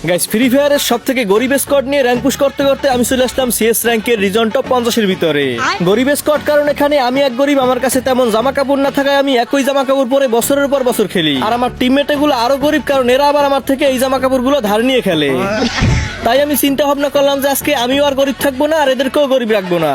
Guys free ফায়ারের সব থেকে গরিব স্কোয়াড নিয়ে র্যাঙ্ক পুশ করতে করতে আমি চলে আসলাম সিএস র্যাঙ্কের রিজন টপ 50 এর ভিতরে। গরিব স্কোয়াড কারণ এখানে আমি এক গরিব, আমার কাছে তেমন জামা কাপড় না থাকায় আমি একই জামা কাপড় পরে বছরের পর বছর খেলি। আর আমার টিমমেট গুলো আরো গরিব কারণ এরা আবার আমার থেকে এই জামা কাপড় গুলো ধার নিয়ে খেলে। তাই আমি চিন্তা ভাবনা করলাম যে আজকে আমিও আর গরিব থাকবো না আর এদেরকেও গরিব রাখবো না।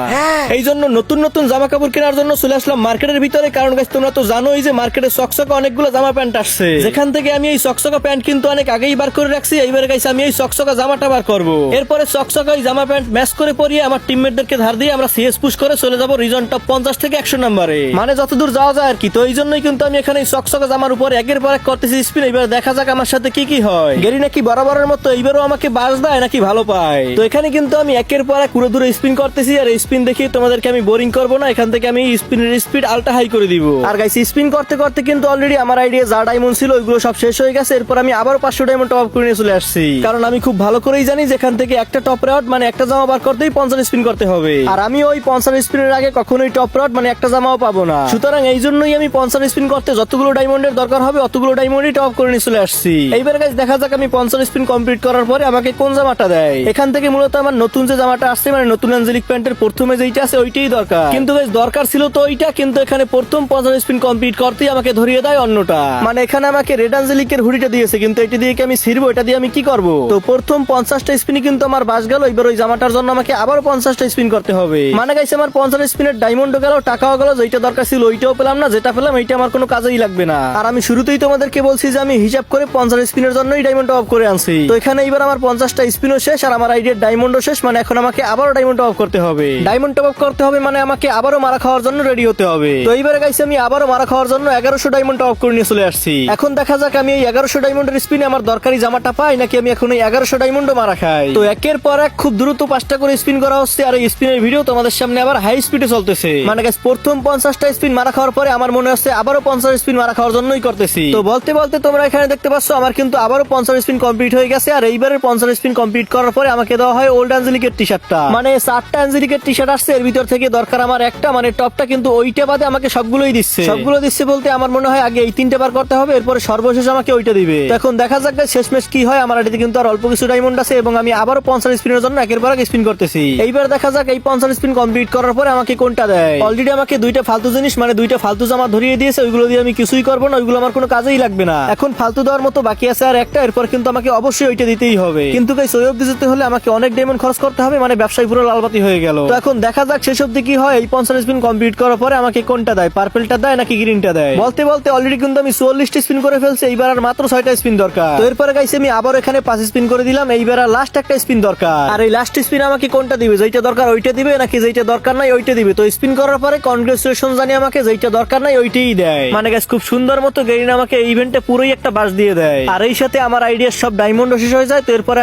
এই জন্য নতুন নতুন জামা কাপড় কেনার জন্য চলে আসলাম মার্কেটের ভিতরে। কারণ গাইস তোমরা তো জানোই যে মার্কেটে চকচকা অনেকগুলো জামা প্যান্ট আসছে, যেখান থেকে আমি এই চকচকা প্যান্ট কিন্তু অনেক আগেই বার করে রাখছি। এইবার গাইস আমি এই চকচকা জামাটা বার করবো, এরপরে চকচকা এই জামা প্যান্ট ম্যাচ করে পরিয়ে আমার টিমমেটদেরকে ধার দিয়ে আমরা সিএস পুশ করে চলে যাবো রিজন টপ 50 থেকে 100 নম্বরে, মানে যতদূর যাওয়া যায় আর কি। তো এই জন্যই কিন্তু আমি এখানে এই চকচকা জামার উপর একের পর এক করতেছি স্পিন। এবার দেখা যাক আমার সাথে কি কি হয়। গেরি নাকি বরাবরের মতো এইবারও আমাকে বাস দেয় নাকি ভালো পায়। তো এখানে কিন্তু আমি একের পর এক পুরো দূরে স্পিন করতেছি, আর এই স্পিন দেখে তোমাদেরকে আমি বোরিং করবো না। এখান থেকে আমি স্পিনের স্পিড আলটা হাই করে দিব। আর গাইস স্পিন করতে করতে কিন্তু অলরেডি আমার আইডিয়া যা ডায়মন্ড ছিল ওইগুলো সব শেষ হয়ে গেছে। এরপর আমি আবার 500 ডায়মন্ড টপ আপ করে নিয়ে চলে আসছি, কারণ আমি খুব ভালো করেই জানি যেখান থেকে একটা টপ রাউট মানে একটা জামা বার করতেই 50 স্পিন করতে হবে। আর আমি ওই 50 স্পিনের আগে কখনোই টপ রাউট মানে একটা জামাও পাবো না। সুতরাং এই জন্যই আমি 50 স্পিন করতে যতগুলো ডায়মন্ডের দরকার হবে অতগুলো ডায়মন্ডই টপ করে নিয়ে চলে আসছি। এইবার গাইস দেখা যাক আমি 50 স্পিন কমপ্লিট করার পরে আমাকে কোন জামাটা দেয়। এখান থেকে মূলত আমার নতুন যে জামাটা আসছে মানে নতুন অ্যাঞ্জেলিক প্যান্টের প্রথমে যেইটা আছে ওইটাই দরকার, কিন্তু গাইস দরকার ছিল তো ওইটা, কিন্তু এখানে প্রথম 50 স্পিন কমপ্লিট করতেই আমাকে ধরিয়ে দেয় অন্যটা। মানে এখানে আমাকে রেড অ্যাঞ্জেলিকের হুডিটা দিয়েছে, কিন্তু এটা দিয়ে কি আমি ছিড়বো? এটা দিয়ে আমি কি করব? তো প্রথম 50টা স্পিনে কিন্তু আমার বাস গেল। এবার ওই জামাটার জন্য আমাকে আবার 50টা স্পিন করতে হবে। মানে গাইস আমার 50 স্পিনের ডায়মন্ডও গেল, টাকাও গেল, যেটা দরকার ছিল ওইটাও পেলাম না, যেটা পেলাম এইটা আমার কোনো কাজেই লাগবে না। আর আমি শুরুতেই তোমাদেরকে বলছি যে আমি হিসাব করে 50 স্পিনের জন্যই ডায়মন্ড অফ করে আনছি। তো এখানে এবার আমার 50টা স্পিনও শেষ আর আমার আইডিয়ার ডায়মন্ডও শেষ। মানে এখন আমাকে আবারও ডায়মন্ড টপ আপ করতে হবে। ডায়মন্ড টপ আপ করতে হবে মানে আমাকে আবারও মারা খাওয়ার জন্য রেডি হতে হবে। তো এইবারে গাইস আমি আবারও মারা খাওয়ার জন্য 1100 ডায়মন্ড টপ আপ করে নিয়ে চলে আসছি। এখন দেখা যাক আমি এই 1100 ডায়মন্ডের স্পিনে আমার দরকারি জামাটা পাই নাকি আমি এখন এই 1100 ডায়মন্ডও মারা খাই। তো একের পর এক খুব দ্রুত 5টা করে স্পিন করা হচ্ছে, আর এই স্পিনের ভিডিও তোমাদের সামনে আবার হাই স্পিডে চলতেছে। মানে গাইস প্রথম 50টা স্পিন মারা খাওয়ার পরে আমার মনে হচ্ছে আবারও 50 স্পিন মারা খাওয়ার জন্যই করতেছি। তো বলতে বলতে তোমরা এখানে দেখতে পাচ্ছ আমার কিন্তু আবারও 50 স্পিন কমপ্লিট হয়ে গেছে। আর এইবারের 50 স্পিন কমপ্লিট করার পরে আমাকে দেওয়া হয় ওল্ড অ্যাঞ্জেলিকের টি-শার্টটা। মানে 4টা অ্যাঞ্জেলিকের টি-শার্ট আসছে, এর ভিতর থেকে দরকার আমার একটা, মানে টপটা, কিন্তু ওইটা বাদে আমাকে সবগুলোই দিচ্ছে। সবগুলো দিচ্ছে বলতে আমার মনে হয় আগে এই 3টে বার করতে হবে, এরপরে সর্বশেষ আমাকে ওইটা দিবে। তো এখন দেখা যাক শেষমেশ কি হয়। আমার এটাতে কিন্তু আর অল্প কিছু ডায়মন্ড আছে এবং আমি আবারও 50 স্পিনের জন্য একের পর এক স্পিন করতেছি। এইবার দেখা যাক এই 50 স্পিন কমপ্লিট করার পরে আমাকে কোনটা দেয়। অলরেডি আমাকে দুইটা ফালতু জিনিস মানে দুইটা ফালতু জামা ধরিয়ে দিয়েছে, ওইগুলো দিয়ে আমি কিছুই করবো না, ওইগুলো আমার কোনো কাজেই লাগবে না। এখন ফালতু দেওয়ার মতো বাকি আছে আর একটা, এরপর কিন্তু আমাকে অবশ্যই ওইটা দিতেই হবে। কিন্তু গাইস ওই অবধি যেতে হলে আমাকে অনেক ডায়মন্ড খরচ করতে হবে, মানে ব্যবসায় পুরো লালবাতি হয়ে গেল। তো এখন দেখা যাক শেষ অবধি কি হয়। এই 50 স্পিন কমপ্লিট করার পরে আমাকে কোনটা দেয়, পার্পলটা দেয় নাকি গ্রিনটা দেয়। বলতে বলতে অলরেডি কিন্তু আমি 44টা স্পিন করে ফেলছি, এইবার আর মাত্র 6টা স্পিন দরকার। তো এরপরে গাইস আমি আবার এখানে 5 স্পিন করে দিলাম, এইবার আর লাস্ট একটা স্পিন দরকার। আর এই লাস্ট স্পিন আমাকে কোনটা দিবে, যেটা দরকার ওইটা দিবে নাকি যেটা দরকার নাই ওইটা দিবে। তো স্পিন করার পরে কনগ্রেচুলেশন জানি আমাকে যেটা দরকার নাই ওইটাই দেয়। মানে গাইস খুব সুন্দর মতো গেরিন আমাকে এই ইভেন্টে পুরোই একটা বাস দিয়ে দেয়। আর এই সাথে আমার আইডিয়ার সব ডায়মন্ড শেষ হয়ে যায়। তো এরপরে